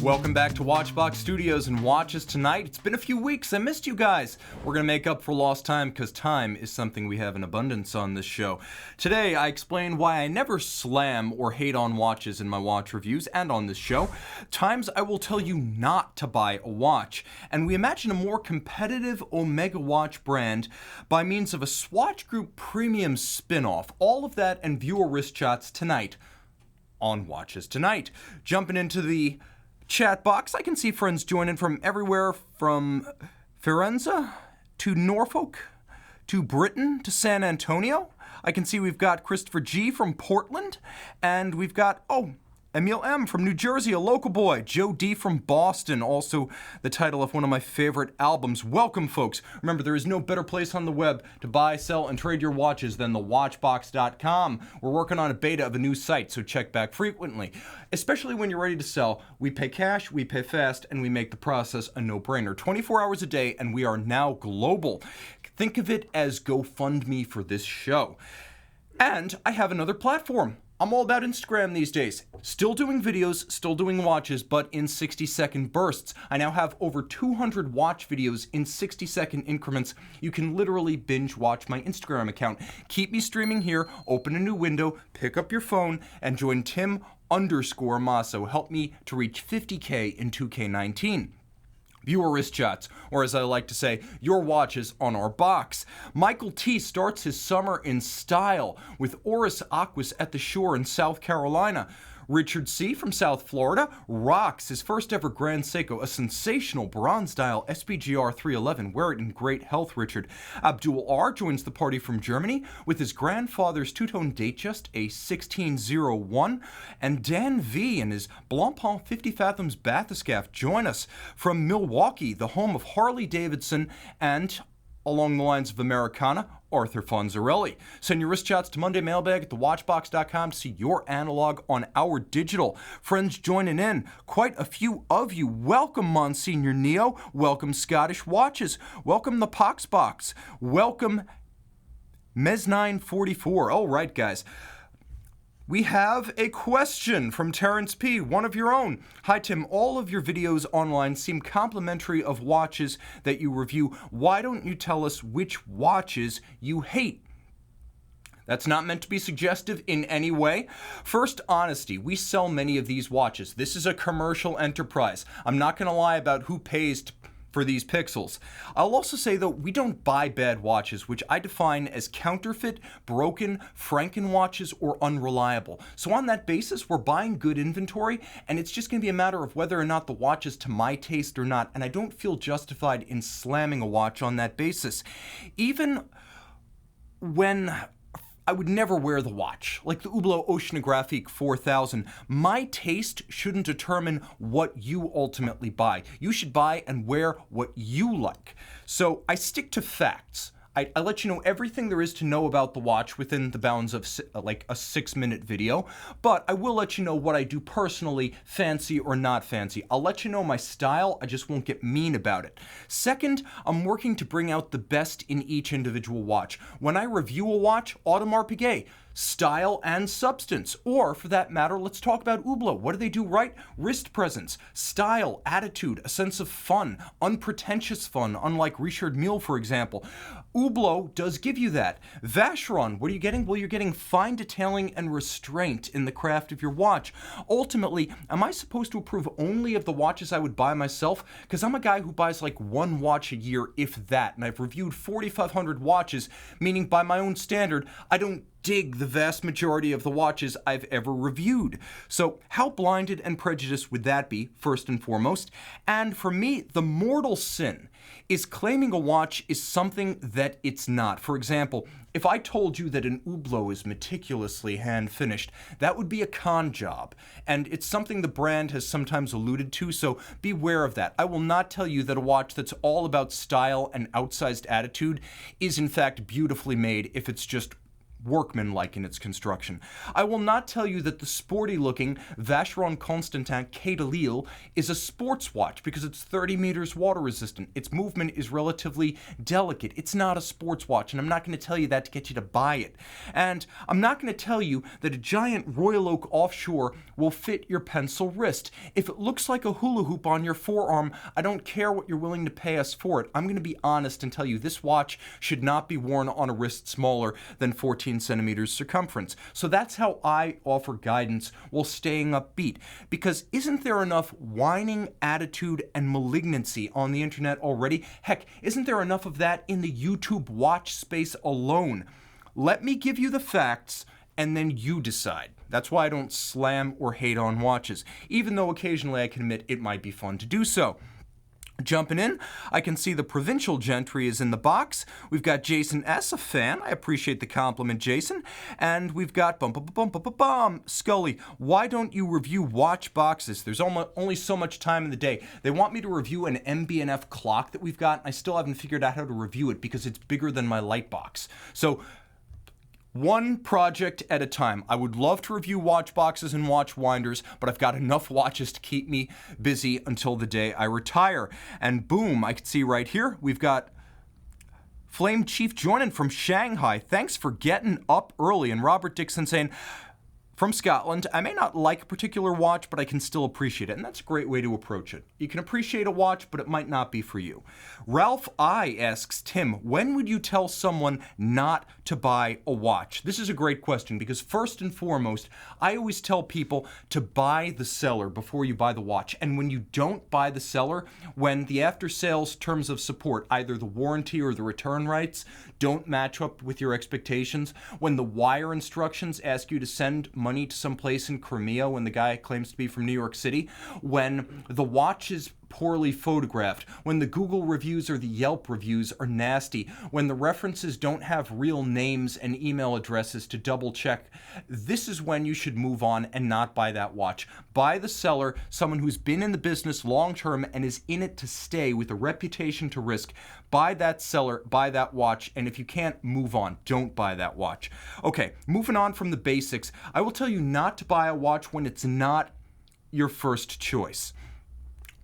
Welcome back to Watchbox Studios and Watches Tonight. It's been a few weeks. I missed you guys. We're going to make up for lost time because time is something we have in abundance on this show. Today, I explain why I never slam or hate on watches in my watch reviews and on this show. Times I will tell you not to buy a watch. And we imagine a more competitive Omega watch brand by means of a Swatch Group premium spin-off. All of that and viewer wrist shots tonight on Watches Tonight. Jumping into the chat box, I can see friends joining from everywhere from Firenze to Norfolk to Britain to San Antonio. I can see we've got Christopher G from Portland, and we've got, Emil M from New Jersey, a local boy. Joe D from Boston, also the title of one of my favorite albums. Welcome, folks. Remember, there is no better place on the web to buy, sell, and trade your watches than thewatchbox.com. We're working on a beta of a new site, so check back frequently. Especially when you're ready to sell, we pay cash, we pay fast, and we make the process a no-brainer. 24 hours a day, and we are now global. Think of it as GoFundMe for this show. And I have another platform. I'm all about Instagram these days. Still doing videos, still doing watches, but in 60-second bursts. I now have over 200 watch videos in 60-second increments. You can literally binge watch my Instagram account. Keep me streaming here, open a new window, pick up your phone, and join Tim_Mosso. Help me to reach 50K in 2K19. Viewer wrist shots, or as I like to say, your watches on our box. Michael T starts his summer in style with Oris Aquas at the Shore in South Carolina. Richard C from South Florida rocks his first ever Grand Seiko, a sensational bronze dial SPGR 311. Wear it in great health, Richard. Abdul R joins the party from Germany with his grandfather's two-tone Datejust, a 1601. And Dan V and his Blancpain 50 Fathoms bathyscaphe join us from Milwaukee, the home of Harley Davidson and, along the lines of Americana, Arthur Fonzarelli. Send your wrist shots to MondayMailbag at thewatchbox.com to see your analog on our digital. Friends joining in, quite a few of you. Welcome, Monsignor Neo. Welcome, Scottish Watches. Welcome, the Poxbox. Welcome, Mes944. All right, guys. We have a question from Terrence P., one of your own. Hi, Tim. All of your videos online seem complimentary of watches that you review. Why don't you tell us which watches you hate? That's not meant to be suggestive in any way. First, honesty. We sell many of these watches. This is a commercial enterprise. I'm not going to lie about who pays for these pixels. I'll also say, though, we don't buy bad watches, which I define as counterfeit, broken, Franken watches, or unreliable. So on that basis, we're buying good inventory, and it's just going to be a matter of whether or not the watch is to my taste or not, and I don't feel justified in slamming a watch on that basis. Even when I would never wear the watch, like the Hublot Oceanographique 4000. My taste shouldn't determine what you ultimately buy. You should buy and wear what you like. So I stick to facts. I let you know everything there is to know about the watch within the bounds of like a 6-minute video, but I will let you know what I do personally, fancy or not fancy. I'll let you know my style, I just won't get mean about it. Second, I'm working to bring out the best in each individual watch. When I review a watch, Audemars Piguet, style and substance. Or, for that matter, let's talk about Hublot. What do they do right? Wrist presence, style, attitude, a sense of fun, unpretentious fun, unlike Richard Mille, for example. Hublot does give you that. Vacheron, what are you getting? Well, you're getting fine detailing and restraint in the craft of your watch. Ultimately, am I supposed to approve only of the watches I would buy myself? Because I'm a guy who buys like one watch a year, if that, and I've reviewed 4,500 watches, meaning by my own standard, I don't dig the vast majority of the watches I've ever reviewed. So how blinded and prejudiced would that be, first and foremost? And for me, the mortal sin is claiming a watch is something that it's not. For example, if I told you that an Hublot is meticulously hand-finished, that would be a con job. And it's something the brand has sometimes alluded to, so beware of that. I will not tell you that a watch that's all about style and outsized attitude is in fact beautifully made if it's just workmanlike in its construction. I will not tell you that the sporty-looking Vacheron Constantin Quai de Lille is a sports watch because it's 30 meters water resistant. Its movement is relatively delicate. It's not a sports watch, and I'm not going to tell you that to get you to buy it. And I'm not going to tell you that a giant Royal Oak offshore will fit your pencil wrist. If it looks like a hula hoop on your forearm, I don't care what you're willing to pay us for it. I'm going to be honest and tell you this watch should not be worn on a wrist smaller than 14 centimeters circumference. So that's how I offer guidance while staying upbeat. Because isn't there enough whining, attitude, and malignancy on the internet already? Heck, isn't there enough of that in the YouTube watch space alone? Let me give you the facts, and then you decide. That's why I don't slam or hate on watches, even though occasionally I can admit it might be fun to do so. Jumping in, I can see the provincial gentry is in the box. We've got Jason S., a fan. I appreciate the compliment, Jason. And we've got Scully. Why don't you review watch boxes? There's only so much time in the day. They want me to review an MB&F clock that we've got. I still haven't figured out how to review it because it's bigger than my light box. So one project at a time. I would love to review watch boxes and watch winders, but I've got enough watches to keep me busy until the day I retire. And boom, I can see right here, we've got Flame Chief joining from Shanghai. Thanks for getting up early. And Robert Dixon saying, from Scotland, I may not like a particular watch, but I can still appreciate it. And that's a great way to approach it. You can appreciate a watch, but it might not be for you. Ralph I asks, Tim, when would you tell someone not to buy a watch? This is a great question because first and foremost, I always tell people to buy the seller before you buy the watch. And when you don't buy the seller, when the after-sales terms of support, either the warranty or the return rights, don't match up with your expectations, when the wire instructions ask you to send money to some place in Crimea when the guy claims to be from New York City, when the watch is poorly photographed, when the Google reviews or the Yelp reviews are nasty, when the references don't have real names and email addresses to double check, this is when you should move on and not buy that watch. Buy the seller, someone who's been in the business long term and is in it to stay with a reputation to risk. Buy that seller, buy that watch, and if you can't, move on. Don't buy that watch. Okay, moving on from the basics, I will tell you not to buy a watch when it's not your first choice.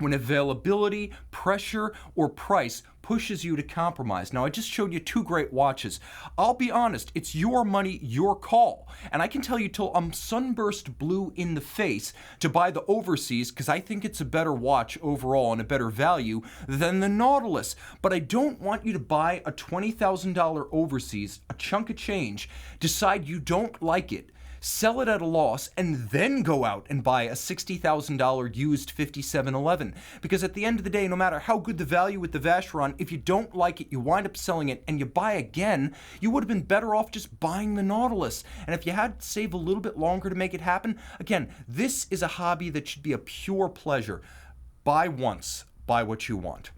When availability, pressure, or price pushes you to compromise. Now, I just showed you two great watches. I'll be honest, it's your money, your call. And I can tell you till I'm sunburst blue in the face to buy the Overseas because I think it's a better watch overall and a better value than the Nautilus. But I don't want you to buy a $20,000 Overseas, a chunk of change, decide you don't like it, sell it at a loss, and then go out and buy a $60,000 used 5711. Because at the end of the day, no matter how good the value with the Vacheron, if you don't like it, you wind up selling it and you buy again, you would have been better off just buying the Nautilus. And if you had to save a little bit longer to make it happen, again, this is a hobby that should be a pure pleasure. Buy once, buy what you want.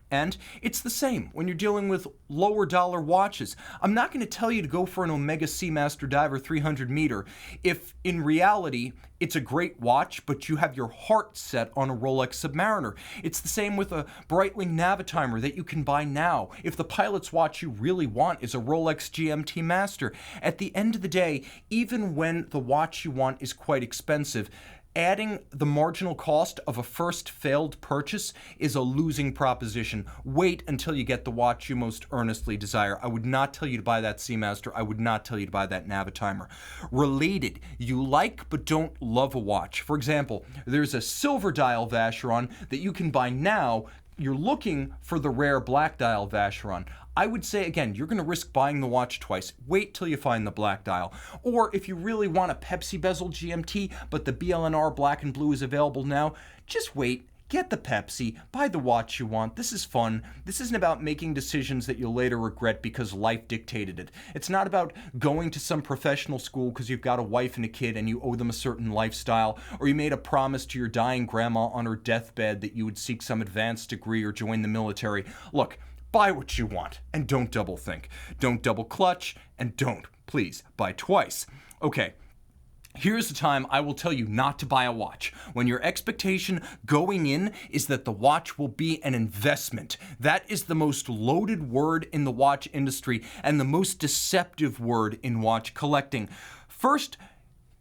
And it's the same when you're dealing with lower dollar watches. I'm not going to tell you to go for an Omega Seamaster Diver 300 meter if in reality it's a great watch, but you have your heart set on a Rolex Submariner. It's the same with a Breitling Navitimer that you can buy now if the pilot's watch you really want is a Rolex GMT Master. At the end of the day, even when the watch you want is quite expensive, adding the marginal cost of a first failed purchase is a losing proposition. Wait until you get the watch you most earnestly desire. I would not tell you to buy that Seamaster. I would not tell you to buy that Navitimer. Related, you like but don't love a watch. For example, there's a silver dial Vacheron that you can buy now. You're looking for the rare black dial Vacheron. I would say, again, you're going to risk buying the watch twice. Wait till you find the black dial. Or if you really want a Pepsi bezel GMT, but the BLNR black and blue is available now, just wait. Get the Pepsi, buy the watch you want. This is fun. This isn't about making decisions that you'll later regret because life dictated it. It's not about going to some professional school because you've got a wife and a kid and you owe them a certain lifestyle, or you made a promise to your dying grandma on her deathbed that you would seek some advanced degree or join the military. Look, buy what you want and don't double think. Don't double clutch and don't, please, buy twice. Okay. Here's the time I will tell you not to buy a watch. When your expectation going in is that the watch will be an investment. That is the most loaded word in the watch industry and the most deceptive word in watch collecting. First,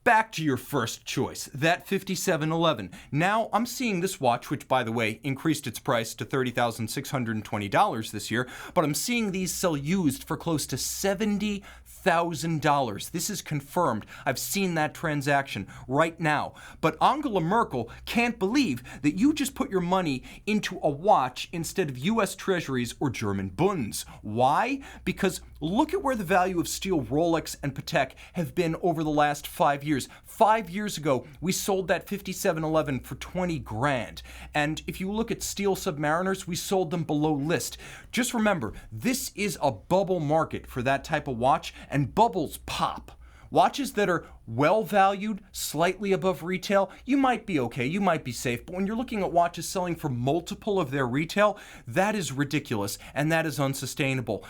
back to your first choice, that 5711. Now, I'm seeing this watch, which, by the way, increased its price to $30,620 this year, but I'm seeing these sell used for close to $70,000. This is confirmed. I've seen that transaction right now. But Angela Merkel can't believe that you just put your money into a watch instead of US Treasuries or German Bunds. Why? Because look at where the value of steel Rolex and Patek have been over the last 5 years. 5 years ago, we sold that 5711 for 20 grand. And if you look at steel Submariners, we sold them below list. Just remember, this is a bubble market for that type of watch, and bubbles pop. Watches that are well valued, slightly above retail, you might be okay, you might be safe, but when you're looking at watches selling for multiple of their retail, that is ridiculous and that is unsustainable.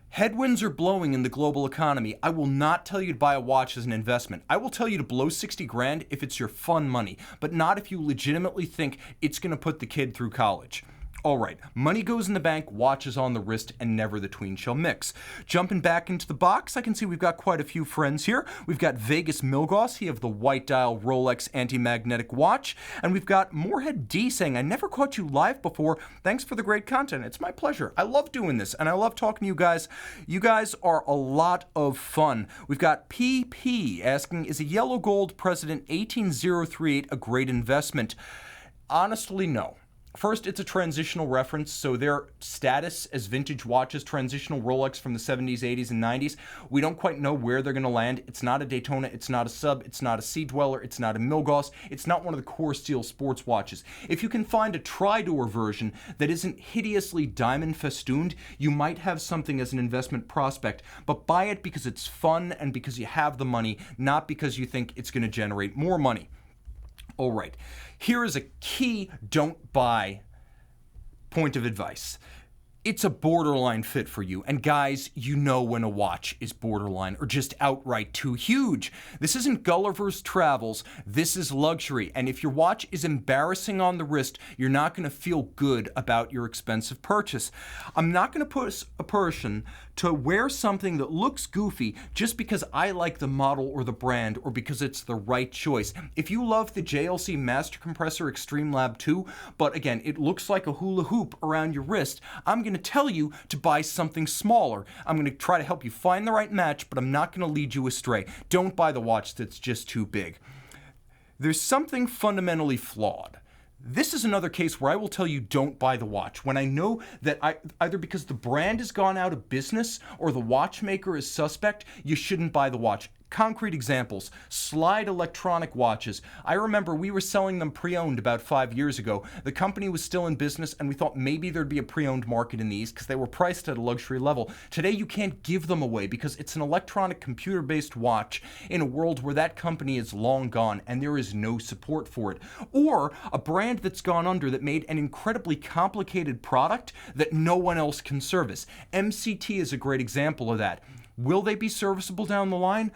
Headwinds are blowing in the global economy. I will not tell you to buy a watch as an investment. I will tell you to blow 60 grand if it's your fun money, but not if you legitimately think it's going to put the kid through college. All right, money goes in the bank, watches on the wrist, and never the twain shall mix. Jumping back into the box, I can see we've got quite a few friends here. We've got Vegas Milgauss, he have the white dial Rolex anti-magnetic watch, and we've got Moorhead D saying, I never caught you live before. Thanks for the great content. It's my pleasure. I love doing this, and I love talking to you guys. You guys are a lot of fun. We've got PP asking, is a yellow gold President 18038 a great investment? Honestly, no. First, it's a transitional reference, so their status as vintage watches, transitional Rolex from the 70s, 80s, and 90s, we don't quite know where they're going to land. It's not a Daytona, it's not a Sub, it's not a Sea Dweller, it's not a Milgauss, it's not one of the core steel sports watches. If you can find a tri-door version that isn't hideously diamond festooned, you might have something as an investment prospect, but buy it because it's fun and because you have the money, not because you think it's going to generate more money. All right, here is a key don't buy point of advice. It's a borderline fit for you. And guys, you know when a watch is borderline or just outright too huge. This isn't Gulliver's Travels. This is luxury. And if your watch is embarrassing on the wrist, you're not going to feel good about your expensive purchase. I'm not going to push a person to wear something that looks goofy just because I like the model or the brand or because it's the right choice. If you love the JLC Master Compressor Extreme Lab 2, but again, it looks like a hula hoop around your wrist, I'm going to tell you to buy something smaller. I'm going to try to help you find the right match, but I'm not going to lead you astray. Don't buy the watch that's just too big. There's something fundamentally flawed. This is another case where I will tell you don't buy the watch when I know that either because the brand has gone out of business or the watchmaker is suspect, you shouldn't buy the watch. Concrete examples, Slide electronic watches. I remember we were selling them pre-owned about 5 years ago. The company was still in business and we thought maybe there'd be a pre-owned market in these because they were priced at a luxury level. Today you can't give them away because it's an electronic computer-based watch in a world where that company is long gone and there is no support for it. Or a brand that's gone under that made an incredibly complicated product that no one else can service. MCT is a great example of that. Will they be serviceable down the line?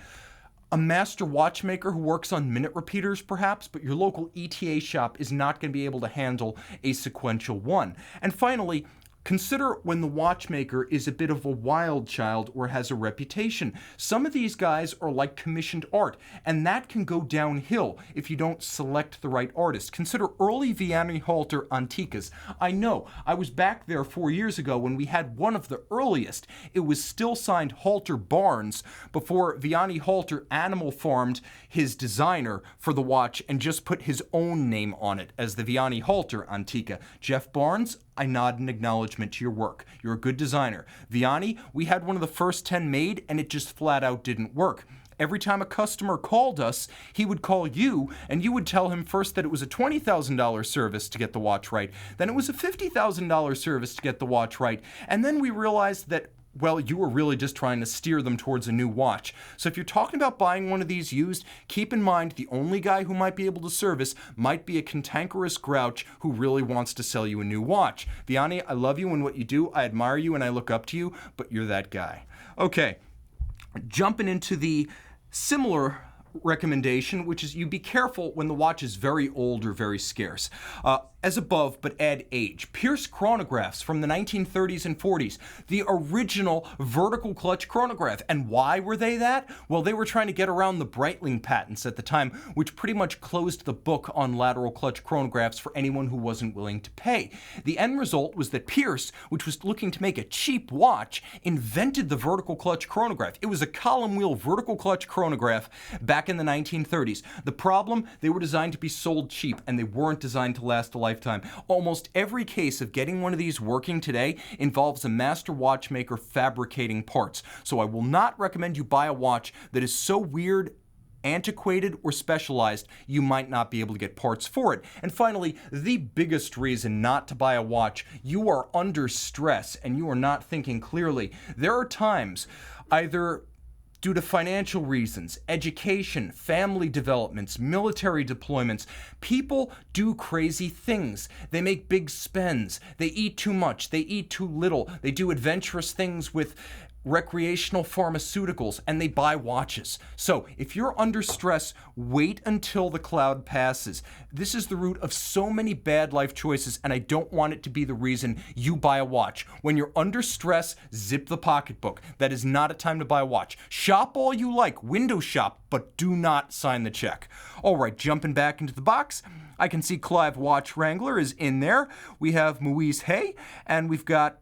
A master watchmaker who works on minute repeaters, perhaps, but your local ETA shop is not going to be able to handle a sequential one. And finally, consider when the watchmaker is a bit of a wild child or has a reputation. Some of these guys are like commissioned art, and that can go downhill if you don't select the right artist. Consider early Vianney Halter Antiques. I know, I was back there 4 years ago when we had one of the earliest. It was still signed Halter Barnes before Vianney Halter animal farmed his designer for the watch and just put his own name on it as the Vianney Halter Antica. Jeff Barnes, I nod in acknowledgement to your work. You're a good designer. Vianney, we had one of the first 10 made and it just flat out didn't work. Every time a customer called us, he would call you and you would tell him first that it was a $20,000 service to get the watch right. Then it was a $50,000 service to get the watch right. And then we realized that, well, you were really just trying to steer them towards a new watch. So if you're talking about buying one of these used, keep in mind the only guy who might be able to service might be a cantankerous grouch who really wants to sell you a new watch. Vianney, I love you and what you do. I admire you and I look up to you, but you're that guy. Okay, jumping into the similar recommendation, which is you be careful when the watch is very old or very scarce. As above, but add age. Pierce chronographs from the 1930s and 40s, the original vertical clutch chronograph. And why were they that? Well, they were trying to get around the Breitling patents at the time, which pretty much closed the book on lateral clutch chronographs for anyone who wasn't willing to pay. The end result was that Pierce, which was looking to make a cheap watch, invented the vertical clutch chronograph. It was a column wheel vertical clutch chronograph back in the 1930s. The problem, they were designed to be sold cheap, and they weren't designed to last a lifetime. Almost every case of getting one of these working today involves a master watchmaker fabricating parts. So I will not recommend you buy a watch that is so weird, antiquated, or specialized you might not be able to get parts for it. And finally, the biggest reason not to buy a watch: you are under stress and you are not thinking clearly. There are times, either due to financial reasons, education, family developments, military deployments, people do crazy things. They make big spends. They eat too much. They eat too little. They do adventurous things with recreational pharmaceuticals, and they buy watches. So if you're under stress, wait until the cloud passes. This is the root of so many bad life choices, and I don't want it to be the reason you buy a watch. When you're under stress, zip the pocketbook. That is not a time to buy a watch. Shop all you like, window shop, but do not sign the check. All right, jumping back into the box, I can see Clive Watch Wrangler is in there. We have Moise Hay, and we've got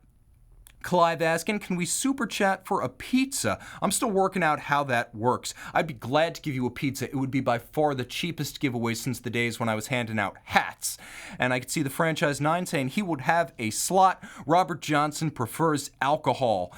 Clive asking, can we super chat for a pizza? I'm still working out how that works. I'd be glad to give you a pizza. It would be by far the cheapest giveaway since the days when I was handing out hats. And I could see the Franchise 9 saying he would have a slot. Robert Johnson prefers alcohol.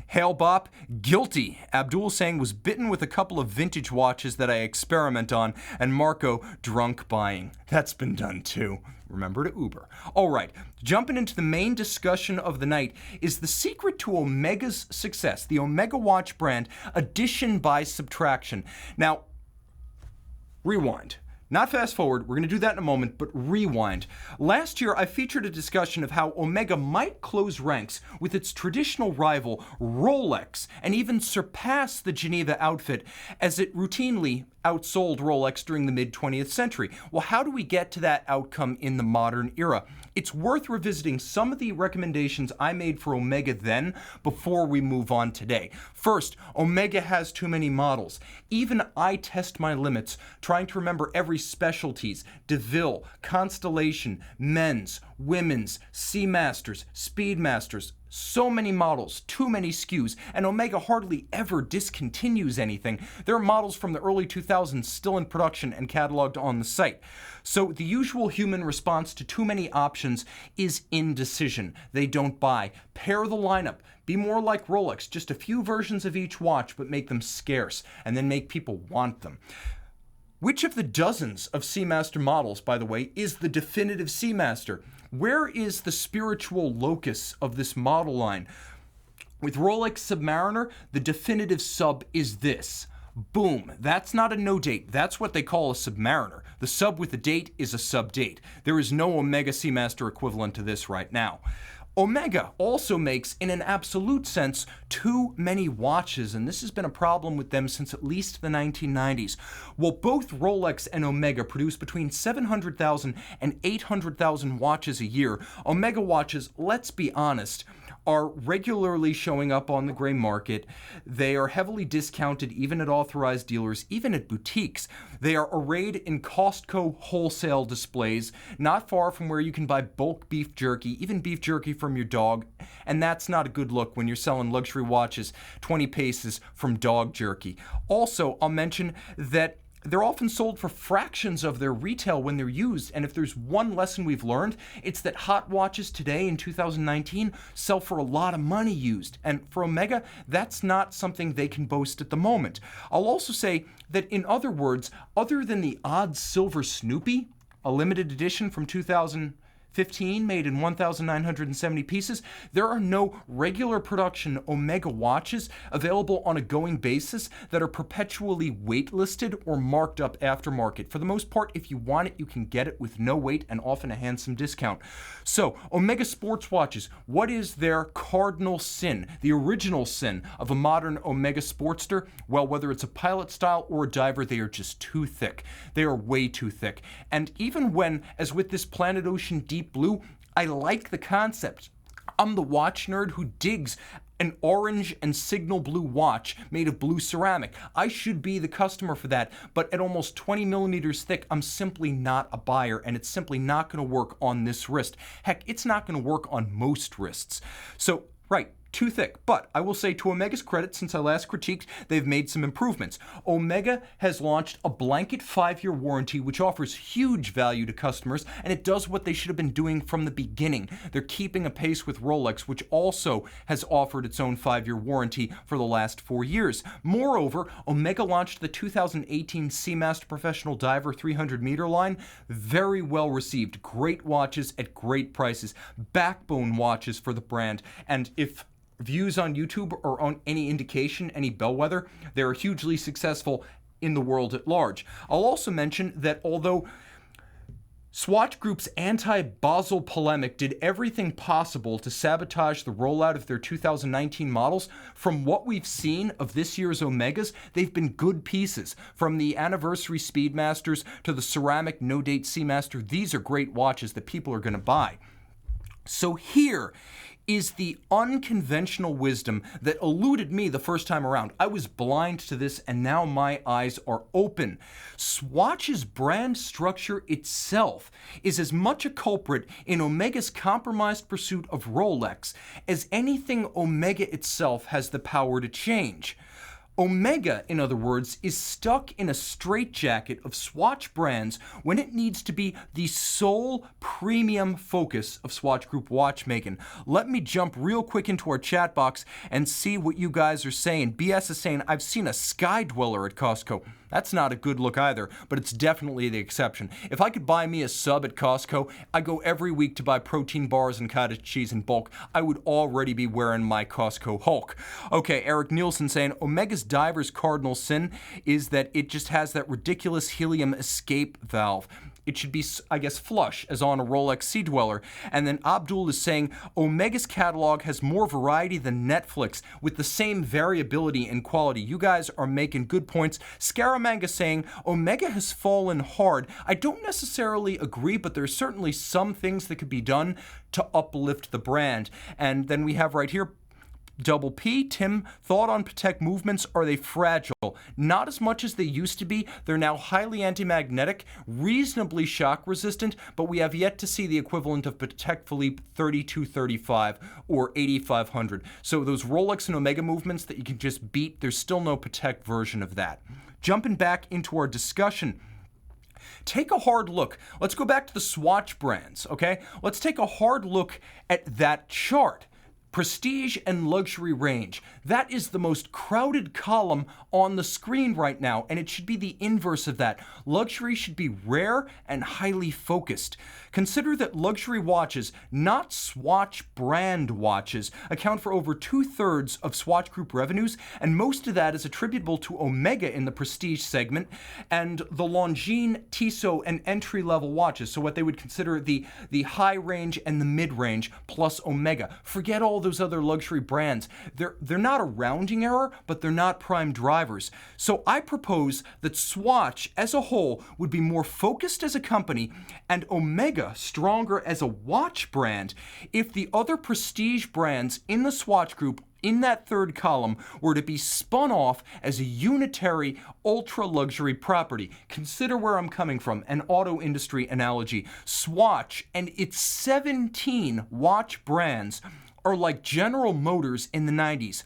Hail Bop, guilty. Abdul saying was bitten with a couple of vintage watches that I experiment on. And Marco, drunk buying. That's been done too. Remember to Uber. All right, jumping into the main discussion of the night is the secret to Omega's success, the Omega watch brand, addition by subtraction. Now, rewind. Not fast forward, we're going to do that in a moment, but rewind. Last year, I featured a discussion of how Omega might close ranks with its traditional rival, Rolex, and even surpass the Geneva outfit as it routinely outsold Rolex during the mid-20th century. Well, how do we get to that outcome in the modern era? It's worth revisiting some of the recommendations I made for Omega then before we move on today. First, Omega has too many models. Even I test my limits, trying to remember every specialties: DeVille, Constellation, men's, women's, Seamasters, Speedmasters. So many models, too many SKUs, and Omega hardly ever discontinues anything. There are models from the early 2000s still in production and cataloged on the site. So the usual human response to too many options is indecision. They don't buy. Pair the lineup. Be more like Rolex, just a few versions of each watch, but make them scarce, and then make people want them. Which of the dozens of Seamaster models, by the way, is the definitive Seamaster? Where is the spiritual locus of this model line? With Rolex Submariner, the definitive sub is this. Boom. That's not a no date. That's what they call a Submariner. The sub with the date is a sub date. There is no Omega Seamaster equivalent to this right now. Omega also makes, in an absolute sense, too many watches, and this has been a problem with them since at least the 1990s. While both Rolex and Omega produce between 700,000 and 800,000 watches a year, Omega watches, let's be honest, are regularly showing up on the gray market. They are heavily discounted even at authorized dealers, even at boutiques. They are arrayed in Costco wholesale displays, not far from where you can buy bulk beef jerky, even beef jerky from your dog. And that's not a good look when you're selling luxury watches 20 paces from dog jerky. Also, I'll mention that they're often sold for fractions of their retail when they're used, and if there's one lesson we've learned, it's that hot watches today in 2019 sell for a lot of money used, and for Omega, that's not something they can boast at the moment. I'll also say that, in other words, other than the odd silver Snoopy, a limited edition from 2000, 15 made in 1,970 pieces. There are no regular production Omega watches available on a going basis that are perpetually waitlisted or marked up aftermarket. For the most part, if you want it, you can get it with no wait and often a handsome discount. So, Omega sports watches, what is their cardinal sin, the original sin of a modern Omega Sportster? Well, whether it's a pilot style or a diver, they are just too thick. They are way too thick. And even when, as with this Planet Ocean Deep Blue, I like the concept. I'm the watch nerd who digs an orange and signal blue watch made of blue ceramic. I should be the customer for that, but at almost 20 millimeters thick, I'm simply not a buyer, and it's simply not going to work on this wrist. Heck, it's not going to work on most wrists. So, right, too thick. But I will say, to Omega's credit, since I last critiqued, they've made some improvements. Omega has launched a blanket 5-year warranty, which offers huge value to customers, and it does what they should have been doing from the beginning. They're keeping a pace with Rolex, which also has offered its own 5-year warranty for the last 4 years. Moreover, Omega launched the 2018 Seamaster Professional Diver 300-meter line. Very well received. Great watches at great prices. Backbone watches for the brand. And if views on YouTube or on any indication, any bellwether, they're hugely successful in the world at large. I'll also mention that although Swatch Group's anti-Basel polemic did everything possible to sabotage the rollout of their 2019 models, from what we've seen of this year's Omegas, they've been good pieces. From the anniversary Speedmasters to the ceramic no-date Seamaster, these are great watches that people are going to buy. So here is the unconventional wisdom that eluded me the first time around. I was blind to this, and now my eyes are open. Swatch's brand structure itself is as much a culprit in Omega's compromised pursuit of Rolex as anything Omega itself has the power to change. Omega, in other words, is stuck in a straitjacket of Swatch brands when it needs to be the sole premium focus of Swatch Group watchmaking. Let me jump real quick into our chat box and see what you guys are saying. BS is saying, I've seen a Sky Dweller at Costco. That's not a good look either, but it's definitely the exception. If I could buy me a sub at Costco, I go every week to buy protein bars and cottage cheese in bulk, I would already be wearing my Costco Hulk. Okay, Eric Nielsen saying, Omega's diver's cardinal sin is that it just has that ridiculous helium escape valve. It should be, I guess, flush, as on a Rolex Sea Dweller. And then Abdul is saying, Omega's catalog has more variety than Netflix, with the same variability and quality. You guys are making good points. Scaramanga saying, Omega has fallen hard. I don't necessarily agree, but there's certainly some things that could be done to uplift the brand. And then we have right here, Double P, Tim, thought on Patek movements, are they fragile? Not as much as they used to be. They're now highly anti-magnetic, reasonably shock resistant, but we have yet to see the equivalent of Patek Philippe 3235 or 8500. So those Rolex and Omega movements that you can just beat, there's still no Patek version of that. Jumping back into our discussion, take a hard look. Let's go back to the Swatch brands, okay? Let's take a hard look at that chart. Prestige and luxury range. That is the most crowded column on the screen right now, and it should be the inverse of that. Luxury should be rare and highly focused. Consider that luxury watches, not Swatch brand watches, account for over 2/3 of Swatch Group revenues, and most of that is attributable to Omega in the prestige segment and the Longines, Tissot, and entry-level watches, so what they would consider the high range and the mid-range, plus Omega. Forget all those other luxury brands. They're not a rounding error, but they're not prime drivers. So I propose that Swatch as a whole would be more focused as a company and Omega stronger as a watch brand if the other prestige brands in the Swatch Group in that third column were to be spun off as a unitary ultra-luxury property. Consider where I'm coming from, an auto industry analogy. Swatch and its 17 watch brands are like General Motors in the 90s.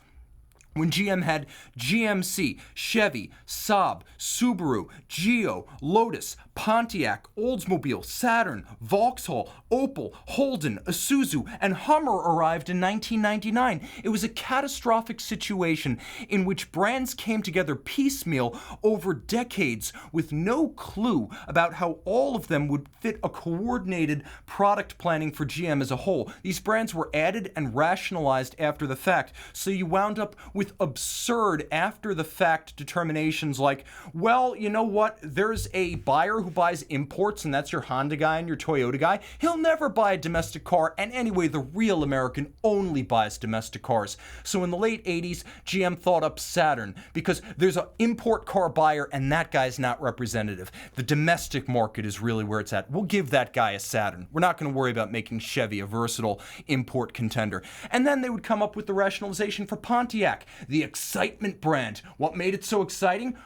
when GM had GMC, Chevy, Saab, Subaru, Geo, Lotus, Pontiac, Oldsmobile, Saturn, Vauxhall, Opel, Holden, Isuzu, and Hummer arrived in 1999. It was a catastrophic situation in which brands came together piecemeal over decades with no clue about how all of them would fit a coordinated product planning for GM as a whole. These brands were added and rationalized after the fact, so you wound up with absurd after-the-fact determinations like, well, you know what, there's a buyer who buys imports, and that's your Honda guy and your Toyota guy. He'll never buy a domestic car, and anyway, the real American only buys domestic cars. So in the late 80s, GM thought up Saturn, because there's an import car buyer, and that guy's not representative. The domestic market is really where it's at. We'll give that guy a Saturn. We're not going to worry about making Chevy a versatile import contender. And then they would come up with the rationalization for Pontiac, the excitement brand. What made it so exciting?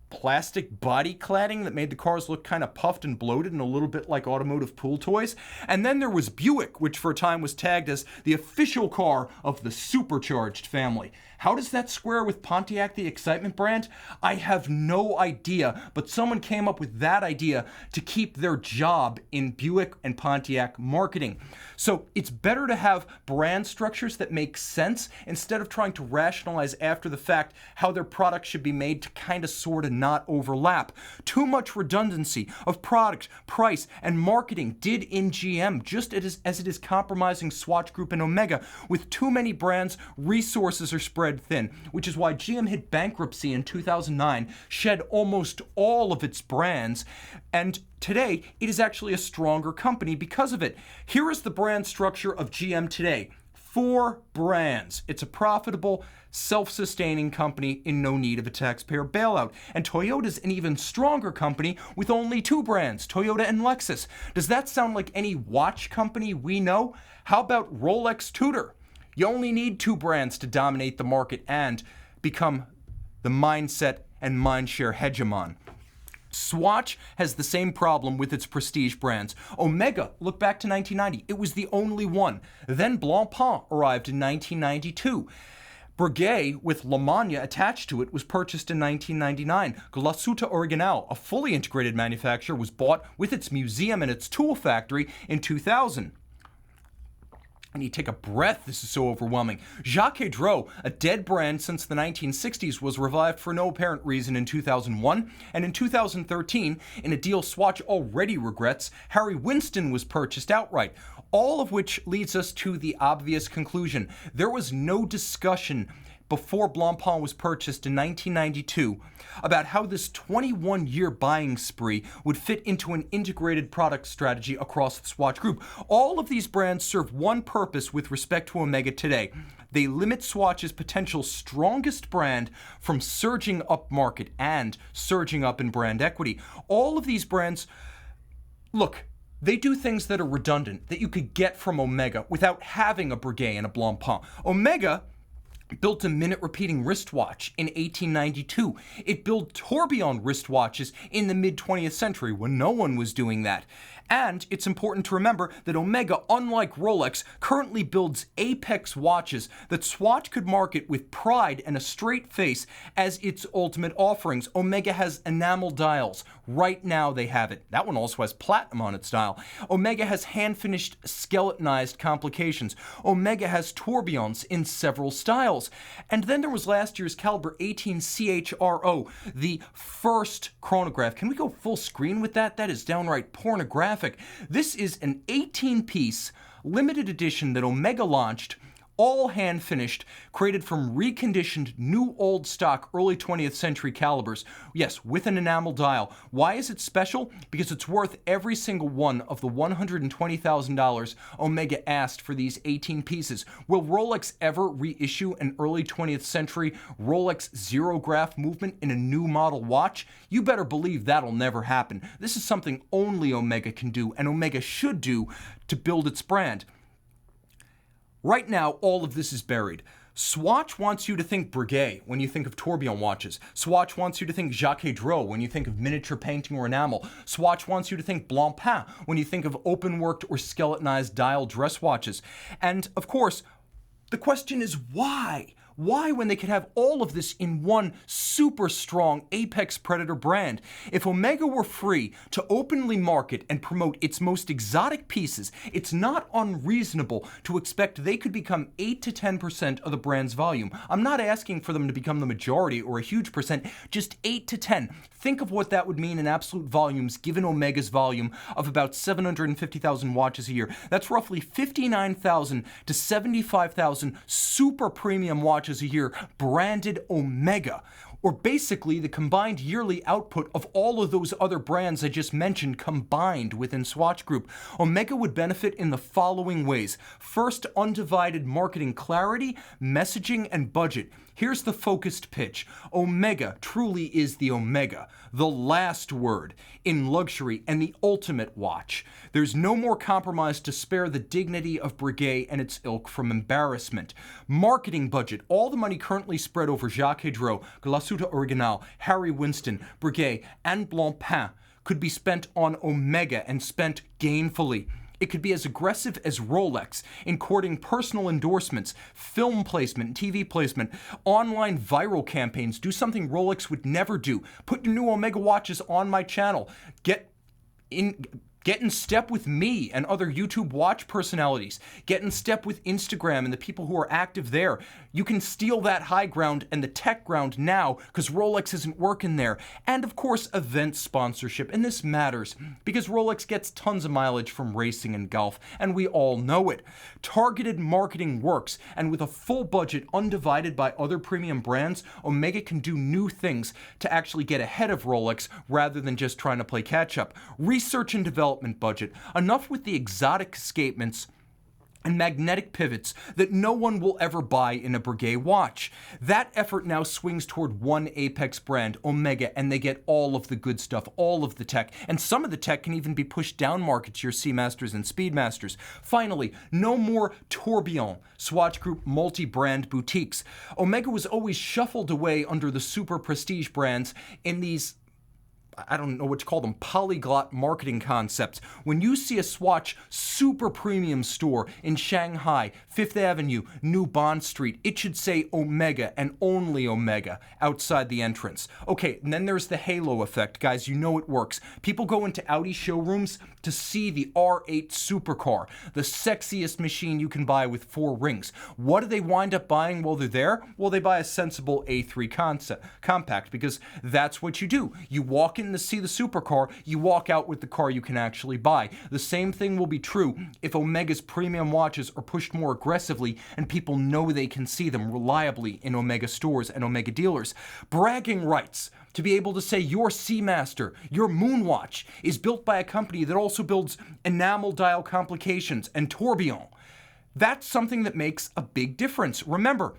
Plastic body cladding that made the cars look kind of puffed and bloated and a little bit like automotive pool toys. And then there was Buick, which for a time was tagged as the official car of the supercharged family. How does that square with Pontiac, the excitement brand? I have no idea, but someone came up with that idea to keep their job in Buick and Pontiac marketing. So it's better to have brand structures that make sense instead of trying to rationalize after the fact how their products should be made to kind of sort of not overlap. Too much redundancy of product, price, and marketing did in GM, just as it is compromising Swatch Group and Omega. With too many brands, resources are spread thin, which is why GM hit bankruptcy in 2009, shed almost all of its brands, and today it is actually a stronger company because of it. Here is the brand structure of GM today. 4 brands. It's a profitable, self-sustaining company in no need of a taxpayer bailout. And Toyota's an even stronger company with only 2 brands, Toyota and Lexus. Does that sound like any watch company we know? How about Rolex Tudor? You only need 2 brands to dominate the market and become the mindset and mindshare hegemon. Swatch has the same problem with its prestige brands. Omega, look back to 1990, it was the only one. Then Blancpain arrived in 1992. Breguet, with La Magne attached to it, was purchased in 1999. Glashutte Original, a fully integrated manufacturer, was bought with its museum and its tool factory in 2000. And you take a breath, this is so overwhelming. Jaquet Droz, a dead brand since the 1960s, was revived for no apparent reason in 2001. And in 2013, in a deal Swatch already regrets, Harry Winston was purchased outright. All of which leads us to the obvious conclusion. There was no discussion before Blancpain was purchased in 1992 about how this 21-year buying spree would fit into an integrated product strategy across the Swatch Group. All of these brands serve one purpose with respect to Omega today. They limit Swatch's potential strongest brand from surging up market and surging up in brand equity. All of these brands, look, they do things that are redundant that you could get from Omega without having a Breguet and a Blancpain. Omega built a minute-repeating wristwatch in 1892. It built tourbillon wristwatches in the mid-20th century when no one was doing that. And it's important to remember that Omega, unlike Rolex, currently builds apex watches that Swatch could market with pride and a straight face as its ultimate offerings. Omega has enamel dials. Right now they have it. That one also has platinum on its dial. Omega has hand-finished skeletonized complications. Omega has tourbillons in several styles. And then there was last year's Caliber 18 CHRO, the first chronograph. Can we go full screen with that? That is downright pornographic. This is an 18-piece limited edition that Omega launched, all hand-finished, created from reconditioned new old stock early 20th century calibers. Yes, with an enamel dial. Why is it special? Because it's worth every single one of the $120,000 Omega asked for these 18 pieces. Will Rolex ever reissue an early 20th century Rolex zero-graph movement in a new model watch? You better believe that'll never happen. This is something only Omega can do, and Omega should do to build its brand. Right now, all of this is buried. Swatch wants you to think Breguet when you think of tourbillon watches. Swatch wants you to think Jaquet Droz when you think of miniature painting or enamel. Swatch wants you to think Blancpain when you think of open-worked or skeletonized dial dress watches. And, of course, the question is why? Why, when they could have all of this in one super strong apex predator brand? If Omega were free to openly market and promote its most exotic pieces, it's not unreasonable to expect they could become 8 to 10% of the brand's volume. I'm not asking for them to become the majority or a huge percent, just 8 to 10. Think of what that would mean in absolute volumes given Omega's volume of about 750,000 watches a year. That's roughly 59,000 to 75,000 super premium watches a year branded Omega, or basically the combined yearly output of all of those other brands I just mentioned combined within Swatch Group. Omega would benefit in the following ways. First, undivided marketing clarity, messaging, and budget. Here's the focused pitch. Omega truly is the Omega, the last word in luxury and the ultimate watch. There's no more compromise to spare the dignity of Breguet and its ilk from embarrassment. Marketing budget, all the money currently spread over Jaquet Droz, Glashutte Original, Harry Winston, Breguet, and Blancpain could be spent on Omega and spent gainfully. It could be as aggressive as Rolex in courting personal endorsements, film placement, TV placement, online viral campaigns. Do something Rolex would never do. Put your new Omega watches on my channel. Get in step with me and other YouTube watch personalities. Get in step with Instagram and the people who are active there. You can steal that high ground and the tech ground now because Rolex isn't working there. And of course, event sponsorship. And this matters because Rolex gets tons of mileage from racing and golf, and we all know it. Targeted marketing works, and with a full budget undivided by other premium brands, Omega can do new things to actually get ahead of Rolex rather than just trying to play catch up. Research and development budget. Enough with the exotic escapements and magnetic pivots that no one will ever buy in a Breguet watch. That effort now swings toward one apex brand, Omega, and they get all of the good stuff, all of the tech, and some of the tech can even be pushed down market to your Seamasters and Speedmasters. Finally, no more tourbillon, Swatch Group multi-brand boutiques. Omega was always shuffled away under the super prestige brands in these, I don't know what to call them, polyglot marketing concepts. When you see a Swatch super premium store in Shanghai, Fifth Avenue, New Bond Street, it should say Omega and only Omega outside the entrance. Okay, and then there's the halo effect. Guys, you know it works. People go into Audi showrooms to see the R8 supercar, the sexiest machine you can buy with 4 rings. What do they wind up buying while they're there? Well, they buy a sensible A3 compact because that's what you do. You walk in to see the supercar, you walk out with the car you can actually buy. The same thing will be true if Omega's premium watches are pushed more aggressively and people know they can see them reliably in Omega stores and Omega dealers. Bragging rights. To be able to say your Seamaster, your Moonwatch, is built by a company that also builds enamel dial complications and tourbillon. That's something that makes a big difference. Remember,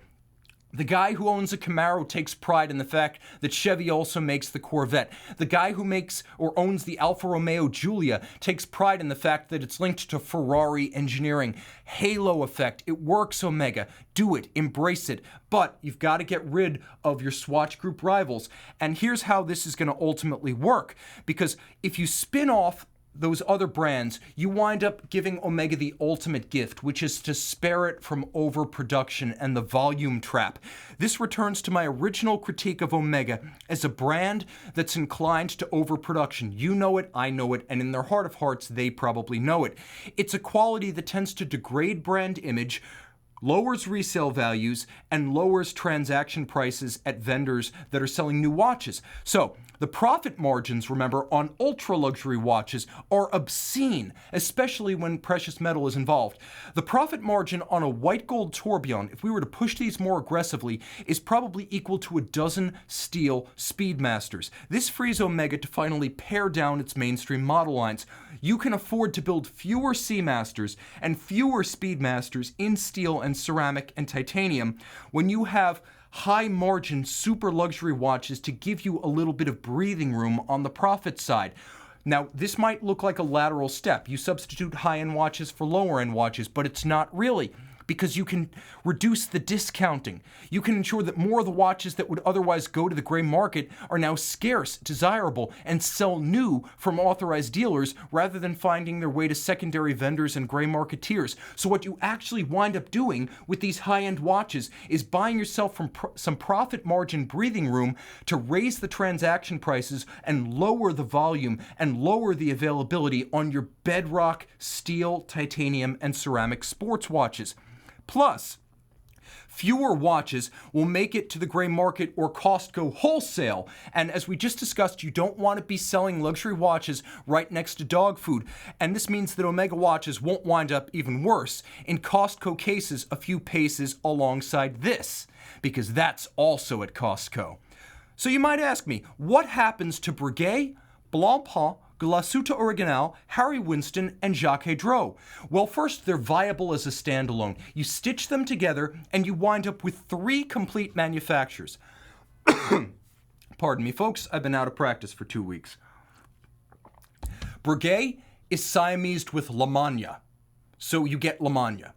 the guy who owns a Camaro takes pride in the fact that Chevy also makes the Corvette. The guy who makes or owns the Alfa Romeo Giulia takes pride in the fact that it's linked to Ferrari engineering. Halo effect. It works, Omega. Do it. Embrace it. But you've got to get rid of your Swatch Group rivals. And here's how this is going to ultimately work. Because if you spin off those other brands, you wind up giving Omega the ultimate gift, which is to spare it from overproduction and the volume trap. This returns to my original critique of Omega as a brand that's inclined to overproduction. You know it, I know it, and in their heart of hearts, they probably know it. It's a quality that tends to degrade brand image, lowers resale values, and lowers transaction prices at vendors that are selling new watches. So, the profit margins, remember, on ultra-luxury watches are obscene, especially when precious metal is involved. The profit margin on a white gold tourbillon, if we were to push these more aggressively, is probably equal to a dozen steel Speedmasters. This frees Omega to finally pare down its mainstream model lines. You can afford to build fewer Seamasters and fewer Speedmasters in steel and ceramic and titanium when you have high-margin, super luxury watches to give you a little bit of breathing room on the profit side. Now, this might look like a lateral step. You substitute high-end watches for lower-end watches, but it's not really. because you can reduce the discounting. You can ensure that more of the watches that would otherwise go to the gray market are now scarce, desirable, and sell new from authorized dealers rather than finding their way to secondary vendors and gray marketeers. So what you actually wind up doing with these high-end watches is buying yourself from some profit margin breathing room to raise the transaction prices and lower the volume and lower the availability on your bedrock steel, titanium, and ceramic sports watches. Plus, fewer watches will make it to the gray market or Costco wholesale. And as we just discussed, you don't want to be selling luxury watches right next to dog food. And this means that Omega watches won't wind up even worse in Costco cases a few paces alongside this, because that's also at Costco. So you might ask me, what happens to Breguet, Blancpain, Glashutte Original, Harry Winston, and Jaquet Droz? Well, first, they're viable as a standalone. You stitch them together, and you wind up with 3 complete manufacturers. Pardon me, folks. I've been out of practice for 2 weeks. Breguet is Siamesed with La Manna, so you get La Manna.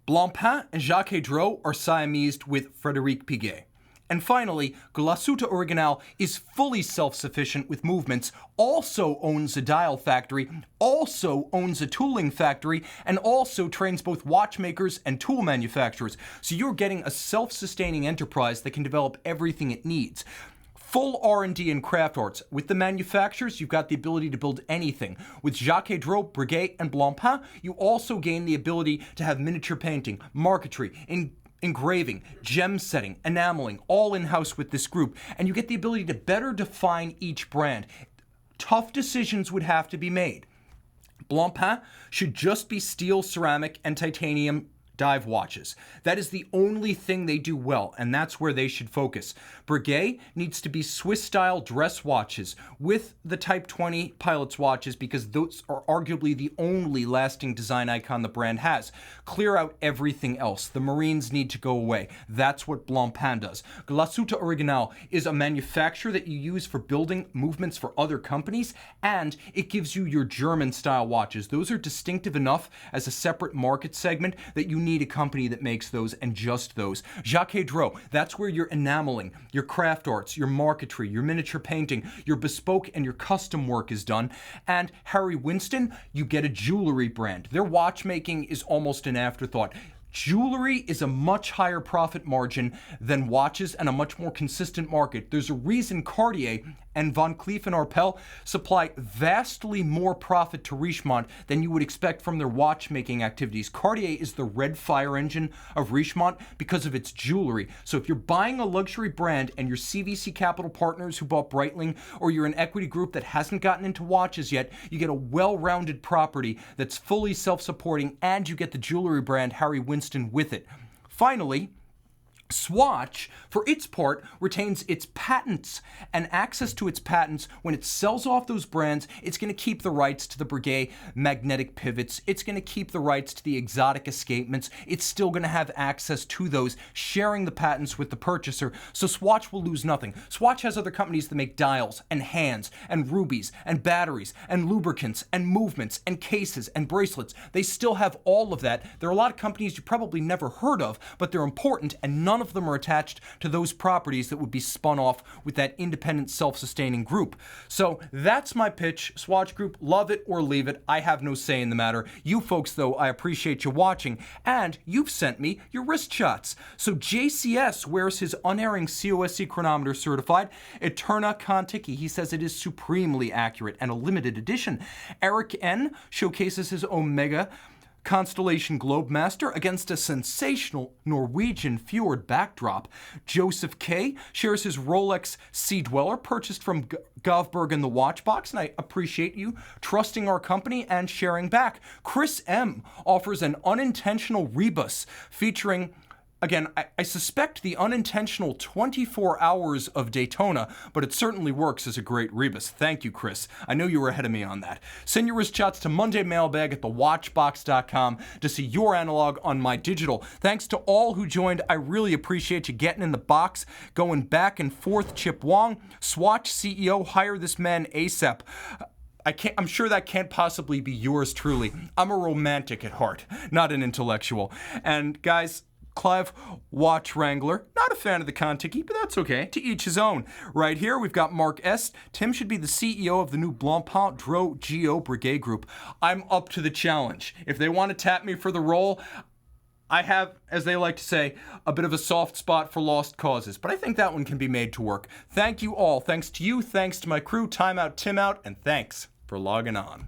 Blancpain and Jaquet Droz are Siamesed with Frédéric Piguet. And finally, Glashutte Original is fully self-sufficient with movements, also owns a dial factory, also owns a tooling factory, and also trains both watchmakers and tool manufacturers. So you're getting a self-sustaining enterprise that can develop everything it needs. Full R&D and craft arts. With the manufacturers, you've got the ability to build anything. With Jaquet Droz, Breguet, and Blancpain, you also gain the ability to have miniature painting, marquetry, engraving, gem setting, enameling, all in-house with this group, and you get the ability to better define each brand. Tough decisions would have to be made. Blancpain should just be steel, ceramic, and titanium dive watches. That is the only thing they do well, and that's where they should focus. Breguet needs to be Swiss-style dress watches with the Type 20 pilot's watches, because those are arguably the only lasting design icon the brand has. Clear out everything else. The Marines need to go away. That's what Blancpain does. Glashutte Original is a manufacturer that you use for building movements for other companies, and it gives you your German-style watches. Those are distinctive enough as a separate market segment that you need a company that makes those, and just those. Jaquet Droz, that's where your enameling, your craft arts, your marquetry, your miniature painting, your bespoke and your custom work is done. And Harry Winston, you get a jewelry brand. Their watchmaking is almost an afterthought. Jewelry is a much higher profit margin than watches and a much more consistent market. There's a reason Cartier and Van Cleef & Arpels supply vastly more profit to Richemont than you would expect from their watchmaking activities. Cartier is the red fire engine of Richemont because of its jewelry. So if you're buying a luxury brand and you're CVC Capital Partners who bought Breitling, or you're an equity group that hasn't gotten into watches yet, you get a well-rounded property that's fully self-supporting, and you get the jewelry brand Harry Winston with it. Finally, Swatch, for its part, retains its patents, and access to its patents. When it sells off those brands, it's going to keep the rights to the Breguet magnetic pivots. It's going to keep the rights to the exotic escapements. It's still going to have access to those, sharing the patents with the purchaser. So Swatch will lose nothing. Swatch has other companies that make dials and hands and rubies and batteries and lubricants and movements and cases and bracelets. They still have all of that. There are a lot of companies you probably never heard of, but they're important, and none of them are attached to those properties that would be spun off with that independent, self-sustaining group. So that's my pitch. Swatch Group, love it or leave it. I have no say in the matter. You folks, though, I appreciate you watching, and you've sent me your wrist shots. So JCS wears his unerring COSC chronometer certified Eterna Contiki. He says it is supremely accurate and a limited edition. Eric N. showcases his Omega Constellation Globemaster against a sensational Norwegian fjord backdrop. Joseph K. shares his Rolex Sea Dweller, purchased from Govberg in the watch box, and I appreciate you trusting our company and sharing back. Chris M. offers an unintentional rebus featuring, again, I suspect the unintentional 24 hours of Daytona, but it certainly works as a great rebus. Thank you, Chris. I know you were ahead of me on that. Send your wrist shots to mondaymailbag@thewatchbox.com to see your analog on my digital. Thanks to all who joined. I really appreciate you getting in the box, going back and forth. Chip Wong, Swatch CEO, hire this man ASAP. I'm sure that can't possibly be yours truly. I'm a romantic at heart, not an intellectual. And guys, Clive, watch wrangler. Not a fan of the Conticky, but that's okay. To each his own. Right here, we've got Mark S. Tim should be the CEO of the new Blancpain Droz Breguet group. I'm up to the challenge. If they want to tap me for the role, I have, as they like to say, a bit of a soft spot for lost causes, but I think that one can be made to work. Thank you all. Thanks to you, thanks to my crew, Time Out, Tim Out, and thanks for logging on.